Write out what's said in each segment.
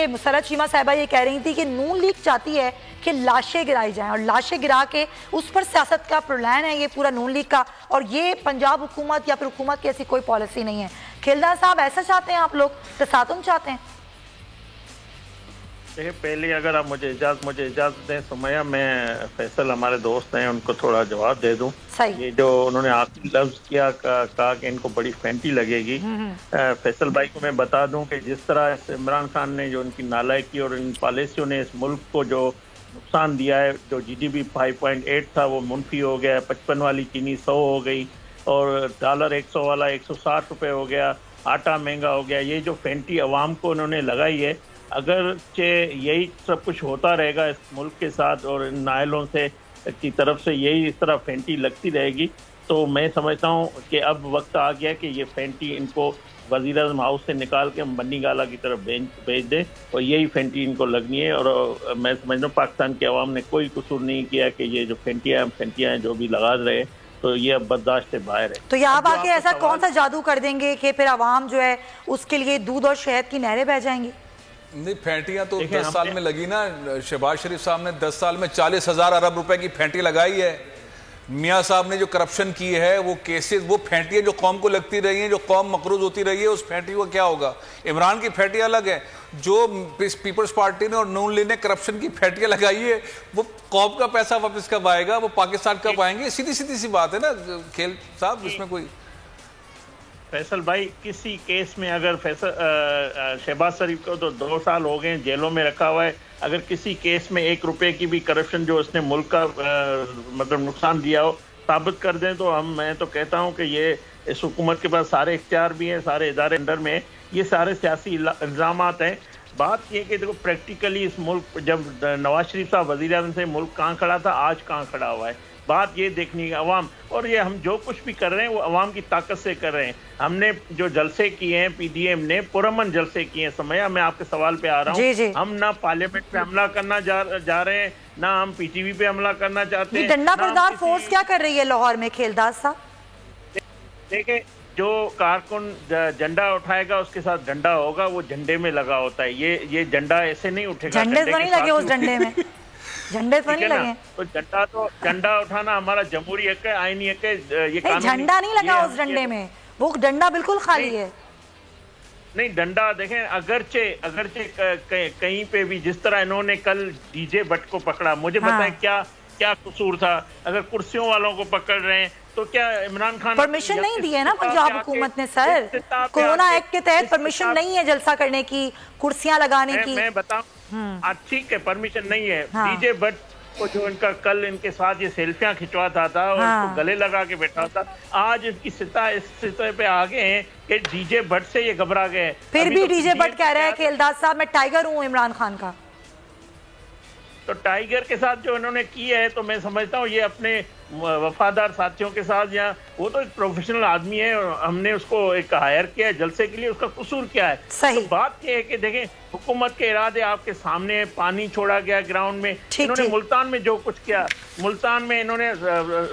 मुसरत चीमा साहिबा ये कह रही थी कि नून लीग चाहती है कि लाशें गिराई जाएं और लाशें गिरा के उस पर सियासत का प्लान है ये पूरा नून लीग का, और ये पंजाब हुकूमत या फिर हुकूमत की ऐसी कोई पॉलिसी नहीं है। खिलदार साहब, ऐसा चाहते हैं आप लोग, तसातुम चाहते हैं? देखिए, पहले अगर आप मुझे इजाज़त दें सुमैया, मैं फैसल हमारे दोस्त हैं उनको थोड़ा जवाब दे दूं। ये जो उन्होंने आखिरी लफ्ज़ किया कहा कि इनको बड़ी फैंटी लगेगी, फैसल भाई को मैं बता दूं कि जिस तरह इमरान खान ने जो उनकी नालायकी और इन पॉलिसियों ने इस मुल्क को जो नुकसान दिया है, जो GDP 5.8 था वो मुनफी हो गया, 55 वाली चीनी 100 हो गई और डॉलर 100 वाला 160 रुपये हो गया, आटा महंगा हो गया। ये जो फैंटी अवाम को उन्होंने लगाई है, अगर यही सब कुछ होता रहेगा इस मुल्क के साथ और इन नायलों से की तरफ से यही इस तरह फैंटी लगती रहेगी, तो मैं समझता हूँ कि अब वक्त आ गया कि ये फैंटी इनको वज़ीर-ए-आज़म हाउस से निकाल के बन्नी गाला की तरफ भेज दें और यही फैंटी इनको लगनी है। और मैं समझता हूँ पाकिस्तान के अवाम ने कोई कसूर नहीं किया कि ये जो फैंटियाँ हैं जो भी लगा रहे, तो ये अब बर्दाश्त से बाहर है। तो यहाँ आके ऐसा कौन सा जादू कर देंगे कि फिर अवाम जो है उसके लिए दूध और शहद की नहरें बह जाएंगी? नहीं, फैंटियां तो 10 साल में लगी ना। शहबाज शरीफ साहब ने 10 साल में 40,000 अरब रुपए की फैंटी लगाई है। मियाँ साहब ने जो करप्शन की है, वो केसेस, वो फैंटियां जो कौम को लगती रही हैं, जो कौम मकरूज होती रही है, उस फैंटी को क्या होगा? इमरान की फैंटियां अलग है, जो पीपल्स पार्टी ने और नून लीग ने करप्शन की फैंटियां लगाई है, वो कौम का पैसा वापस कब आएगा, वो पाकिस्तान कब आएंगे? सीधी सी बात है ना खेल साहब, इसमें कोई। फैसल भाई, किसी केस में अगर शहबाज शरीफ को तो 2 साल हो गए जेलों में रखा हुआ है, अगर किसी केस में 1 रुपए की भी करप्शन जो उसने मुल्क का मतलब नुकसान दिया हो साबित कर दें, तो मैं तो कहता हूं कि ये इस हुकूमत के पास सारे इख्तियार भी हैं, सारे इदारे अंडर में, ये सारे सियासी इल्ज़ामात हैं। बात ये कि देखो, प्रैक्टिकली इस मुल्क जब नवाज शरीफ साहब वज़ीर-ए-आज़म से मुल्क कहाँ खड़ा था, आज कहाँ खड़ा हुआ है। बात ये देखनी है अवाम, और ये हम जो कुछ भी कर रहे हैं वो अवाम की ताकत से कर रहे हैं। हमने जो जलसे किए हैं, PDM ने पुरअमन जलसे किए हैं। समया, मैं आपके सवाल पे आ रहा हूँ। हम ना पार्लियामेंट पे हमला करना जा रहे हैं, ना हम PTV पे हमला करना चाहते हैं। डंडा बरदार फोर्स क्या कर रही है लाहौर में? खेलदार साहब, देखिए, जो कारकुन झंडा उठाएगा उसके साथ डंडा होगा, वो झंडे में लगा होता है। ये झंडा ऐसे नहीं उठेगा। झंडे तो नहीं लगे उस डंडे में, झंडे तो नहीं लगे। तो झंडा उठाना हमारा जमहूरी हक है, आईनी हक है। ये झंडा नहीं लगा उस डंडे में, वो डंडा बिल्कुल खाली है। नहीं, डंडा देखें, अगरचे कहीं पे भी, जिस तरह इन्होंने कल DJ भट्ट को पकड़ा, मुझे बताएं क्या कसूर था? अगर कुर्सियों वालों को पकड़ रहे हैं तो क्या इमरान खान परमिशन नहीं दी है ना पंजाब हुकूमत ने? सर, कोरोना एक्ट के तहत परमिशन नहीं है जलसा करने की, कुर्सियां लगाने की। मैं बताऊं, ठीक है, परमिशन नहीं है। DJ भट्ट को जो इनका कल इनके साथ ये सेल्फियां खिंचवाता था और इसको गले लगा के बैठा था, आज इनकी सतह इस सतह पे आ गए हैं कि DJ भट्ट से ये घबरा गए। फिर भी DJ भट्ट कह रहा है कि खेलदार साहब, मैं टाइगर हूँ इमरान खान का। तो टाइगर के साथ जो इन्होंने किया है, तो मैं समझता हूँ ये अपने वफादार साथियों के साथ, या वो तो एक प्रोफेशनल आदमी है और हमने उसको एक हायर किया है जलसे के लिए, उसका कसूर क्या है? सही। तो बात ये है कि देखें, हुकूमत के इरादे आपके सामने, पानी छोड़ा गया ग्राउंड में। इन्होंने मुल्तान में जो कुछ किया, मुल्तान में इन्होंने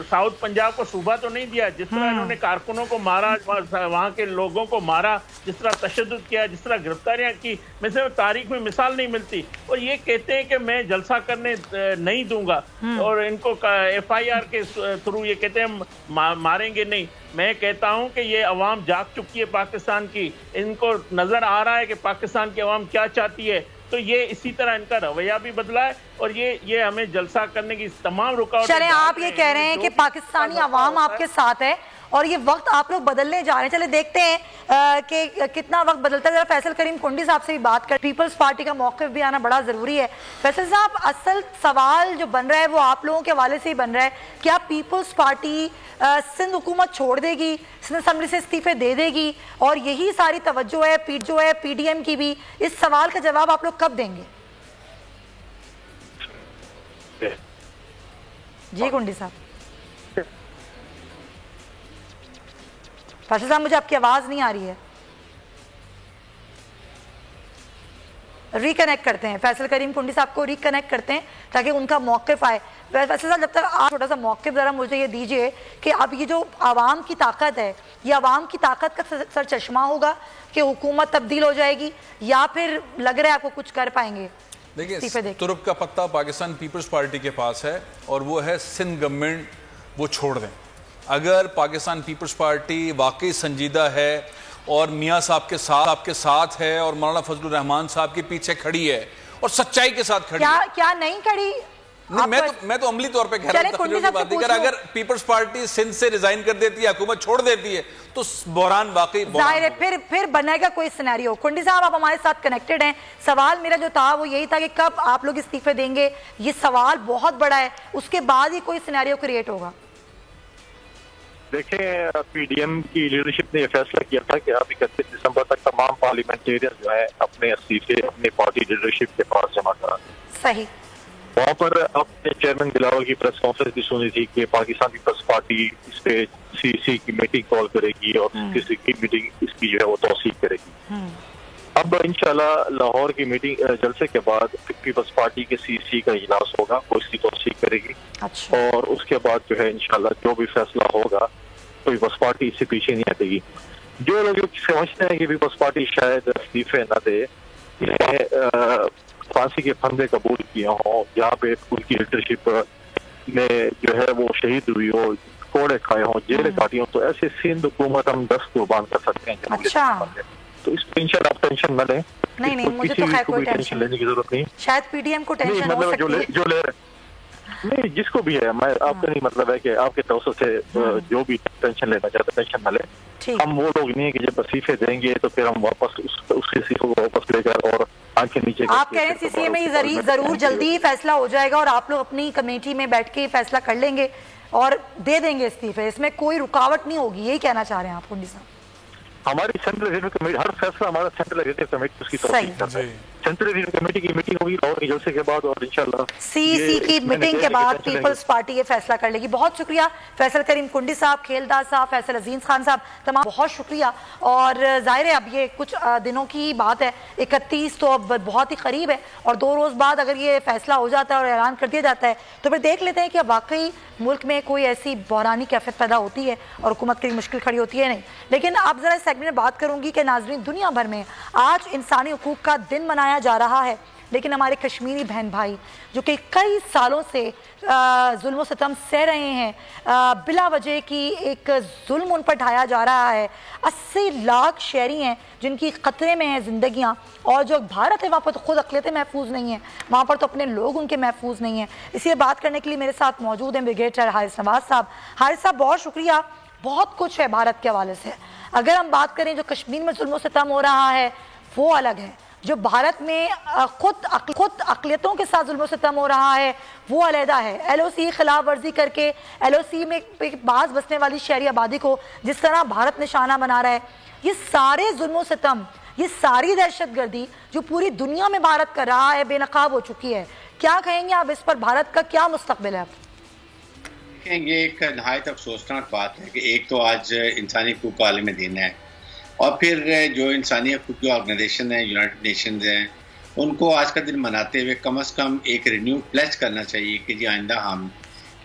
साउथ पंजाब को सूबा तो नहीं दिया, जिस तरह इन्होंने कारकुनों को मारा, वहाँ के लोगों को मारा, जिस तरह तशद्दुद किया, जिस तरह गिरफ्तारियां की, मैं से तारीख में मिसाल नहीं मिलती। और ये कहते हैं कि मैं जलसा करने नहीं दूंगा, और इनको FIR के थ्रू ये कहते हैं मारेंगे नहीं। मैं कहता हूं कि ये अवाम जाग चुकी है पाकिस्तान की, इनको नजर आ रहा है कि पाकिस्तान की अवाम क्या चाहती है, तो ये इसी तरह इनका रवैया भी बदला है और ये हमें जलसा करने की तमाम रुकावटें। चलें, आप ये कह रहे हैं कि पाकिस्तानी अवाम आपके साथ है और ये वक्त आप लोग बदलने जा रहे हैं। चले देखते हैं कि कितना वक्त बदलता है। जरा फैसल करीम कुंडी साहब से भी बात कर, पीपल्स पार्टी का मौक़िफ़ भी आना बड़ा ज़रूरी है। फैसल साहब, असल सवाल जो बन रहा है वो आप लोगों के हवाले से ही बन रहा है, क्या पीपल्स पार्टी सिंध हुकूमत छोड़ देगी, सिंध असम्बली से इस्तीफे दे देगी, और यही सारी तवज्जो है PDM की भी? इस सवाल का जवाब आप लोग कब देंगे? जी कुंडी साहब। फैसल साहब, मुझे आपकी आवाज नहीं आ रही है। रिकनेक्ट करते हैं, फैसल करीम कुंडी साहब को रिकनेक्ट करते हैं ताकि उनका मौक़िफ़ आए। वैसे साहब, जब तक आप छोटा सा मौक़िफ़ ज़रा मुझे ये दीजिए कि अब ये जो आवाम की ताकत है, ये आवाम की ताकत का सर चश्मा होगा कि हुकूमत तब्दील हो जाएगी, या फिर लग रहा है आपको कुछ कर पाएंगे? देखिए, तुरुप का पत्ता पाकिस्तान पीपल्स पार्टी के पास है और वो है सिंध गवर्नमेंट वो छोड़ दें। अगर पाकिस्तान पीपल्स पार्टी वाकई संजीदा है और मियाँ साहब के साथ है और मौलाना फजलुर रहमान साहब के पीछे खड़ी है और सच्चाई के साथ खड़ी है, क्या नहीं खड़ी? मैं तो अमली तौर पे कह रहा हूं, अगर पीपल्स पार्टी सिंध से रिजाइन कर देती है, हुकूमत छोड़ देती है, तो बहरान वाकई जाहिर है फिर बनेगा कोई सिनेरियो। कुंडी साहब, आप हमारे साथ कनेक्टेड हैं। सवाल मेरा जो था वो यही था कि कब आप लोग इस्तीफे देंगे, ये सवाल बहुत बड़ा है, उसके बाद ही कोई सिनेरियो क्रिएट होगा। देखें, पीडीएम की लीडरशिप ने यह फैसला किया था कि अब 31 दिसंबर तक तमाम पार्लियामेंटेरियन जो है अपने इस्तीफे अपनी पार्टी लीडरशिप के पास जमा करा। सही। वहाँ पर अपने चेयरमैन बिलावल की प्रेस कॉन्फ्रेंस भी सुनी थी कि पाकिस्तान पीपल्स पार्टी इस पे सीसी की मीटिंग कॉल करेगी और सीसी की मीटिंग इसकी जो है वो तौसीक करेगी। अब इंशाल्लाह लाहौर की मीटिंग जलसे के बाद पीपल्स पार्टी के सीसी का इजलास होगा, वो इसकी तौसीक करेगी। अच्छा। और उसके बाद जो है इंशाल्लाह जो भी फैसला होगा तो पीपल्स पार्टी इससे पीछे नहीं हटेगी। जो लोग समझते हैं कि पीपल्स पार्टी शायद इस्तीफे न दे, फांसी के फंदे कबूल किए हों, जहाँ पे उनकी लीडरशिप में जो है वो शहीद हुई हो, कोड़े खाए हों, जेलें काटी हों, तो ऐसे सिंध हुकूमत हम 10 कुर्बान कर सकते हैं। अच्छा। तो इस पे इंशाल्लाह आप टेंशन न लें। नहीं, मुझे तो खैर कोई टेंशन लेने की जरूरत नहीं। शायद पीडीएम को टेंशन हो सकती है। जो ले नहीं, जिसको भी है, मैं आपका नहीं मतलब है कि आपके तवज्जो से जो भी टेंशन लेना चाहते टेंशन न ले। हम वो लोग नहीं है कि जब वसीफे देंगे तो फिर हम वापस उसके सीफों को वापस लेकर और आंखें नीचे। आप कह रहे हैं सीसीए में जरूर जल्दी ही फैसला हो जाएगा और आप लोग अपनी कमेटी में बैठ के फैसला कर लेंगे और दे देंगे इस्तीफे, इसमें कोई रुकावट नहीं होगी, यही कहना चाह रहे हैं आप कुंडी साहब? हमारी सेंट्रल रिव्यू कमेटी, हर फैसला हमारा सेंट्रल रिव्यू कमेटी उसकी तौसीक करता है। सेंट्रल रिव्यू कमेटी की मीटिंग होगी और जलसे के बाद और इंशाल्लाह सीसी की मीटिंग के बाद पीपल्स पार्टी ये फैसला कर लेगी। बहुत शुक्रिया फैसल करीम कुंडी साहब, खेलदार साहब, फैसल अजीज खान साहब, तमाम बहुत शुक्रिया। और जाहिर है अब ये कुछ दिनों की ही बात है, 31 तो अब बहुत ही करीब है और 2 रोज़ बाद अगर ये फैसला हो जाता है और ऐलान कर दिया जाता है तो फिर देख लेते हैं कि अब वाकई मुल्क में कोई ऐसी बहरानी कैफियत पैदा होती है और हुकूमत की मुश्किल खड़ी होती है नहीं। लेकिन अब ज़रा इस सेगमेंट में बात करूंगी कि नाजरीन, दुनिया भर में आज इंसानी हुकूक का दिन मनाया जा रहा है, लेकिन हमारे कश्मीरी बहन भाई जो कि कई सालों से जुल्म सितम सह रहे हैं, बिला वजह की एक जुल्म उन पर ढाया जा रहा है। 80 लाख शहरी हैं जिनकी खतरे में हैं ज़िंदगियाँ, और जो भारत है वहाँ पर तो खुद अक़लियतें महफूज नहीं हैं, वहाँ पर तो अपने लोग उनके महफूज नहीं हैं। इसलिए बात करने के लिए मेरे साथ मौजूद हैं ब्रिगेडियर हारिस नवाज साहब। हारिस साहब, बहुत शुक्रिया। बहुत कुछ है भारत के हवाले से। अगर हम बात करें जो कश्मीर में जुल्म सितम हो रहा है वो अलग है, जो भारत में खुद अक़लियतों के साथ जुल्म सितम हो रहा है वो अलहदा है। LOC खिलाफ वर्जी करके LOC में बाज बसने वाली शहरी आबादी को जिस तरह भारत निशाना बना रहा है, ये सारे जुल्म सितम, ये सारी दहशतगर्दी जो पूरी दुनिया में भारत कर रहा है बेनकाब हो चुकी है। क्या कहेंगे आप इस पर? भारत का क्या मुस्तकबिल है? ये एक नहायत अफसोसनाक बात है कि एक तो आज इंसानी हकूक़ का आलमी दिन है और फिर जो इंसानी हकूक़ की ऑर्गेनाइजेशन है, यूनाइटेड नेशंस हैं, उनको आज का दिन मनाते हुए कम से कम एक रिन्यू प्लेज करना चाहिए कि जी आइंदा हम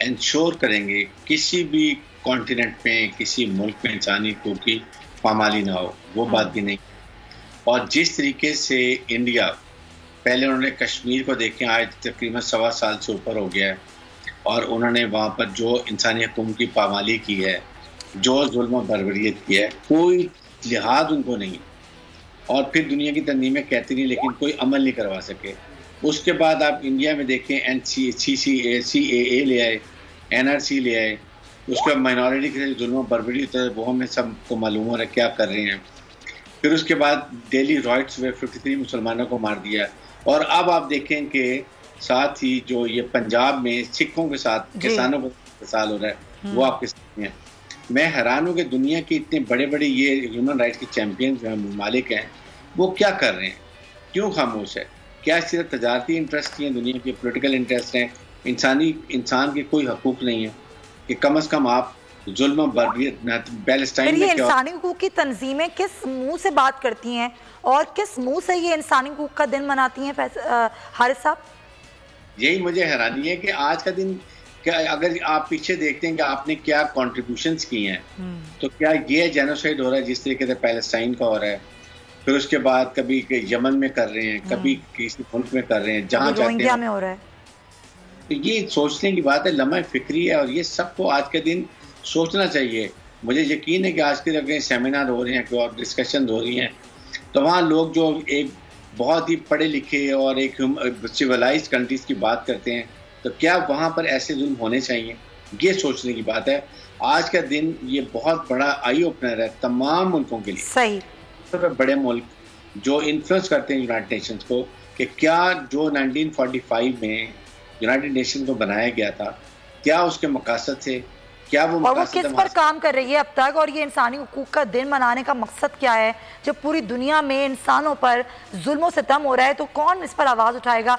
इंश्योर करेंगे किसी भी कॉन्टिनेंट में, किसी मुल्क में इंसानी हकूक़ की पामाली ना हो। वो बात भी नहीं। और जिस तरीके से इंडिया, पहले उन्होंने कश्मीर को देखें, आज तकरीबन 1.25 साल से ऊपर हो गया है और उन्होंने वहाँ पर जो इंसानी हकूक़ की पामाली की है, जो जुल्म बर्बरियत की है, कोई लिहाज उनको नहीं। और फिर दुनिया की तंजीमें कहती नहीं लेकिन कोई अमल नहीं करवा सके। उसके बाद आप इंडिया में देखें, CAA ले आए, NRC ले आए, उसके बाद माइनॉरिटी के जुल्म बर्बरियत है वो हमें सबको मालूम हो रहा है क्या कर रहे हैं। फिर उसके बाद डेली राइट्स में 53 मुसलमानों को मार दिया। और अब आप देखें कि साथ ही जो ये पंजाब में सिखों के साथ किसानों को साल हो रहा है वो आपके सामने है। मैं हैरान हूँ कि दुनिया के इतने बड़े बड़े ये ह्यूमन राइट्स के चैम्पियन जो हैं, ममालिक हैं, वो क्या कर रहे हैं? क्यों खामोश है? क्या सिर्फ तजारती इंटरेस्ट हैं, दुनिया के पॉलिटिकल इंटरेस्ट हैं? इंसान के कोई हकूक़ नहीं है कि कम से कम आप जुल्म पैलेस्टाइन ये में क्या इंसानी हकूक की तंजीमें किस मुंह से बात करती हैं और किस मुंह से ये इंसानी हकूक का दिन मनाती हैं हारिस साहब? यही मुझे हैरानी है कि आज का दिन क्या, अगर आप पीछे देखते हैं कि आपने क्या कॉन्ट्रीब्यूशंस की हैं, तो क्या ये जेनोसाइड हो रहा है जिस तरीके से पैलेस्टाइन का हो रहा है, फिर उसके बाद कभी यमन में कर रहे हैं, कभी किसी मुल्क में कर रहे हैं, जहाँ जाते हैं में हो रहा है। तो ये सोचने की बात है, लम्हा फिक्री है, और ये सबको आज के दिन सोचना चाहिए। मुझे यकीन है कि आज के अगर सेमिनार हो रहे हैं और डिस्कशन हो रही हैं, तो वहाँ लोग जो एक बहुत ही पढ़े लिखे और एक सिविलाइज्ड कंट्रीज की बात करते हैं, तो क्या वहाँ पर ऐसे जुल्म होने चाहिए, ये सोचने की बात है। आज का दिन ये बहुत बड़ा आई ओपनर है तमाम मुल्कों के लिए। सही। तो बड़े मुल्क जो इन्फ्लुएंस करते हैं यूनाइटेड नेशंस को, कि क्या जो 1945 में यूनाइटेड नेशन को बनाया गया था, क्या उसके मकसद से, क्या वो और वो किस पर काम कर रही है अब तक, और ये इंसानी हुकूक का दिन मनाने का मकसद क्या है? जब पूरी दुनिया में इंसानों पर जुल्म और सितम हो रहा है तो कौन इस पर आवाज उठाएगा?